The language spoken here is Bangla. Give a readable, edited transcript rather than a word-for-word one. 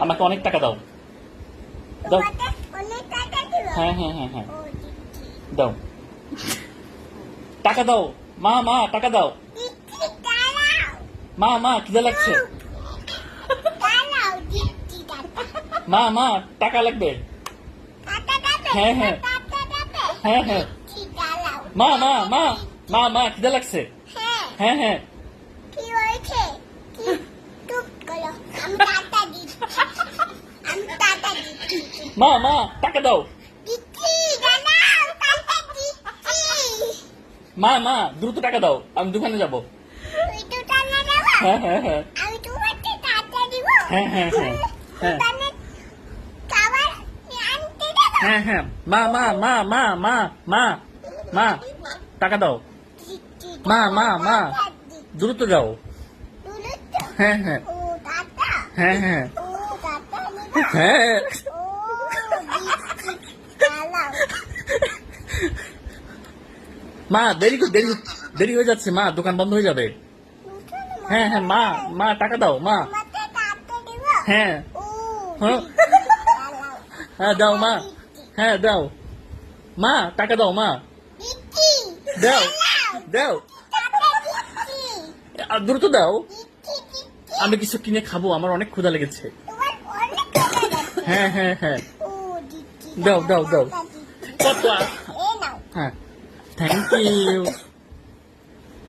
আমাকে অনেক টাকা দাও। দাও। তোমাকে অনেক টাকা দিব। হ্যাঁ হ্যাঁ হ্যাঁ হ্যাঁ ও দিচ্ছি। দাও। টাকা দাও। মা মা টাকা দাও। দিচ্ছি, দাঁড়াও। মা মা খিদে লাগছে। দাঁড়াও, দিচ্ছি, টাকা। মা মা টাকা লাগবে। টাকা দেবে? হ্যাঁ, হ্যাঁ। টাকা দেবে? হ্যাঁ হ্যাঁ দিচ্ছি, দাঁড়াও। মা মা মা মা মা খিদে লাগছে। হ্যাঁ, হ্যাঁ হ্যাঁ কি হয়েছে? কি? চুপ করো। আমি টাকা দিচ্ছি। আমি টাকা দিচ্ছি। মা মা টাকা দাও। দিচ্ছি, দাঁড়াও, টাকা দিচ্ছি। মা মা দ্রুত টাকা দাও, আমি দোকানে যাব। তুই তো টাকা দেবো? হ্যাঁ হ্যাঁ হ্যাঁ আমি তোমাকে টাকা দিব। হ্যাঁ হ্যাঁ হ্যাঁ হ্যাঁ দোকানে খাবার আনতে দেবো? হ্যাঁ হ্যাঁ মা মা মা মা মা মা মা টাকা দাও। দিচ্ছি, মা মা মা টাকা দিচ্ছি। দ্রুত যাও। তুলে তো? হ্যাঁ হ্যাঁ ও টাকা। হ্যাঁ হ্যাঁ ও টাকা নিব। হ্যাঁ ও দিচ্ছি, দাঁড়াও। মা দেরি দেরি দেরি হয়ে যাচ্ছে, মা দোকান বন্ধ হয়ে যাবে। হ্যাঁ হ্যাঁ মা মা টাকা দাও মা। তোমাকে টাকা দিব? হ্যাঁ ও হ্যাঁ দিচ্ছি, দাঁড়াও। হ্যাঁ দাও মা। দিচ্ছি, হ্যাঁ দাও মা টাকা দাও মা। দিচ্ছি, দাও দাঁড়াও। দাও টাকা দিচ্ছি, দ্রুত দাও। দিচ্ছি, দিচ্ছি। আমি কিছু কিনে খাবো, আমার অনেক ক্ষুধা লেগেছে। তোমার অনেক টাকা যাচ্ছে। হ্যাঁ হ্যাঁ হ্যাঁ ও দিচ্ছি, দাও, দাও, দাও। টাকা দিচ্ছি। কত এ নাও। হ্যাঁ থ্যাংক ইউ।